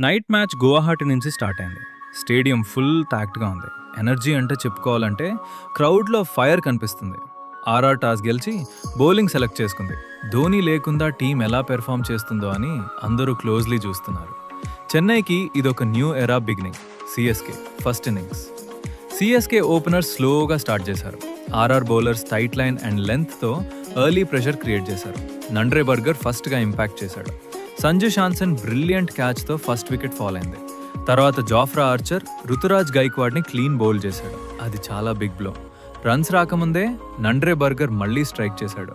Night match Guwahati నుంచి start అయింది. Stadium full ప్యాక్డ్గా ఉంది. ఎనర్జీ అంటే చెప్పుకోవాలంటే క్రౌడ్లో ఫైర్ కనిపిస్తుంది. ఆర్ఆర్ టాస్ గెలిచి బౌలింగ్ సెలెక్ట్ చేసుకుంది. ధోని లేకుండా టీం ఎలా పెర్ఫామ్ చేస్తుందో అని అందరూ క్లోజ్లీ చూస్తున్నారు. చెన్నైకి ఇదొక new era beginning. CSK first innings. CSK openers స్లోగా స్టార్ట్ చేశారు. RR bowlers tight line and లెంత్తో ఎర్లీ ప్రెషర్ క్రియేట్ చేశారు. నండ్రే బర్గర్ ఫస్ట్గా ఇంపాక్ట్ చేశాడు. సంజు శాంసన్ బ్రిలియంట్ క్యాచ్తో ఫస్ట్ వికెట్ ఫాల్ అయింది. తర్వాత జాఫ్రా ఆర్చర్ రుతురాజ్ గైక్వాడ్ని క్లీన్ బౌల్ చేశాడు. అది చాలా బిగ్ బ్లో. రన్స్ రాకముందే నండ్రే బర్గర్ మళ్లీ స్ట్రైక్ చేశాడు.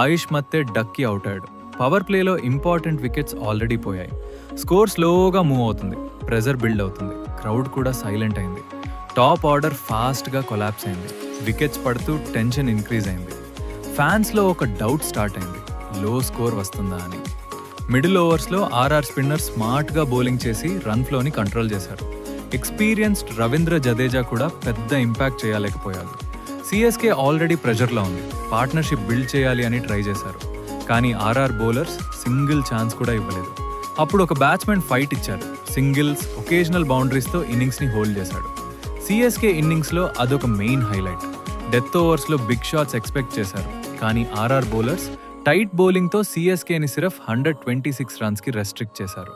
ఆయుష్ మత్తే డక్కి అవుట్ అయ్యాడు. పవర్ ప్లేలో ఇంపార్టెంట్ వికెట్స్ ఆల్రెడీ పోయాయి. స్కోర్ స్లోగా మూవ్ అవుతుంది. ప్రెజర్ బిల్డ్ అవుతుంది. క్రౌడ్ కూడా సైలెంట్ అయింది. టాప్ ఆర్డర్ ఫాస్ట్గా కొలాప్స్ అయింది. వికెట్స్ పడుతూ టెన్షన్ ఇంక్రీజ్ అయింది. ఫ్యాన్స్లో ఒక డౌట్ స్టార్ట్ అయింది, లో స్కోర్ వస్తుందా అని. మిడిల్ ఓవర్స్లో ఆర్ఆర్ స్పిన్నర్ స్మార్ట్గా బౌలింగ్ చేసి రన్ ఫ్లోని కంట్రోల్ చేశారు. ఎక్స్పీరియన్స్డ్ రవీంద్ర జదేజా కూడా పెద్ద ఇంపాక్ట్ చేయలేకపోయారు. సిఎస్కే ఆల్రెడీ ప్రెషర్లో ఉంది. పార్ట్నర్షిప్ బిల్డ్ చేయాలి అని ట్రై చేశారు. కానీ ఆర్ఆర్ బౌలర్స్ సింగిల్ ఛాన్స్ కూడా ఇవ్వలేదు. అప్పుడు ఒక బ్యాట్స్మెన్ ఫైట్ ఇచ్చారు. సింగిల్స్, ఒకేజనల్ బౌండరీస్తో ఇన్నింగ్స్ని హోల్డ్ చేశాడు. సిఎస్కే ఇన్నింగ్స్లో అదొక మెయిన్ హైలైట్. డెత్ ఓవర్స్లో బిగ్ షాట్స్ ఎక్స్పెక్ట్ చేశారు. కానీ ఆర్ఆర్ బౌలర్స్ టైట్ బౌలింగ్తో సిఎస్కేని సిర్ఫ్ 126 రన్స్కి రెస్ట్రిక్ట్ చేశారు.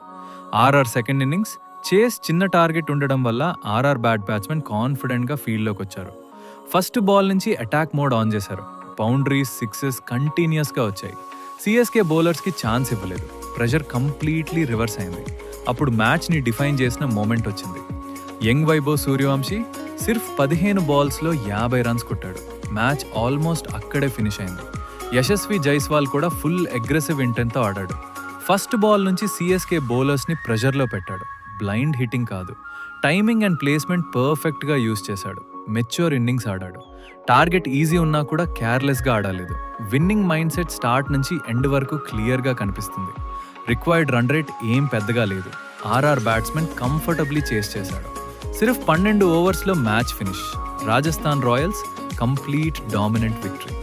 ఆర్ఆర్ సెకండ్ ఇన్నింగ్స్ చేస్ చిన్న టార్గెట్ ఉండడం వల్ల ఆర్ఆర్ బ్యాట్స్మెన్ కాన్ఫిడెంట్గా ఫీల్డ్లోకి వచ్చారు. ఫస్ట్ బాల్ నుంచి అటాక్ మోడ్ ఆన్ చేశారు. బౌండరీస్, సిక్సెస్ కంటిన్యూస్గా వచ్చాయి. సిఎస్కే బౌలర్స్కి ఛాన్స్ ఇవ్వలేదు. ప్రెషర్ కంప్లీట్లీ రివర్స్ అయింది. అప్పుడు మ్యాచ్ని డిఫైన్ చేసిన మూమెంట్ వచ్చింది. యంగ్ వైభవ్ సూర్యవంశీ సిర్ఫ్ 15 బాల్స్లో 50 రన్స్ కొట్టాడు. మ్యాచ్ ఆల్మోస్ట్ అక్కడే ఫినిష్ అయింది. యశస్వి జైస్వాల్ కూడా ఫుల్ అగ్రెసివ్ ఇంటెంట్తో ఆడాడు. ఫస్ట్ బాల్ నుంచి సిఎస్కే బౌలర్స్ని ప్రెషర్లో పెట్టాడు. బ్లైండ్ హిట్టింగ్ కాదు, టైమింగ్ అండ్ ప్లేస్మెంట్ పర్ఫెక్ట్గా యూజ్ చేశాడు. మెచ్యూర్ ఇన్నింగ్స్ ఆడాడు. టార్గెట్ ఈజీ ఉన్నా కూడా కేర్లెస్గా ఆడలేదు. విన్నింగ్ మైండ్ సెట్ స్టార్ట్ నుంచి ఎండ్ వరకు క్లియర్గా కనిపిస్తుంది. రిక్వైర్డ్ రన్ రేట్ ఏం పెద్దగా లేదు. ఆర్ఆర్ బ్యాట్స్మెన్ కంఫర్టబ్లీ చేస్ చేశాడు. సిర్ఫ్ 12 ఓవర్స్లో match finish. Rajasthan Royals complete dominant victory.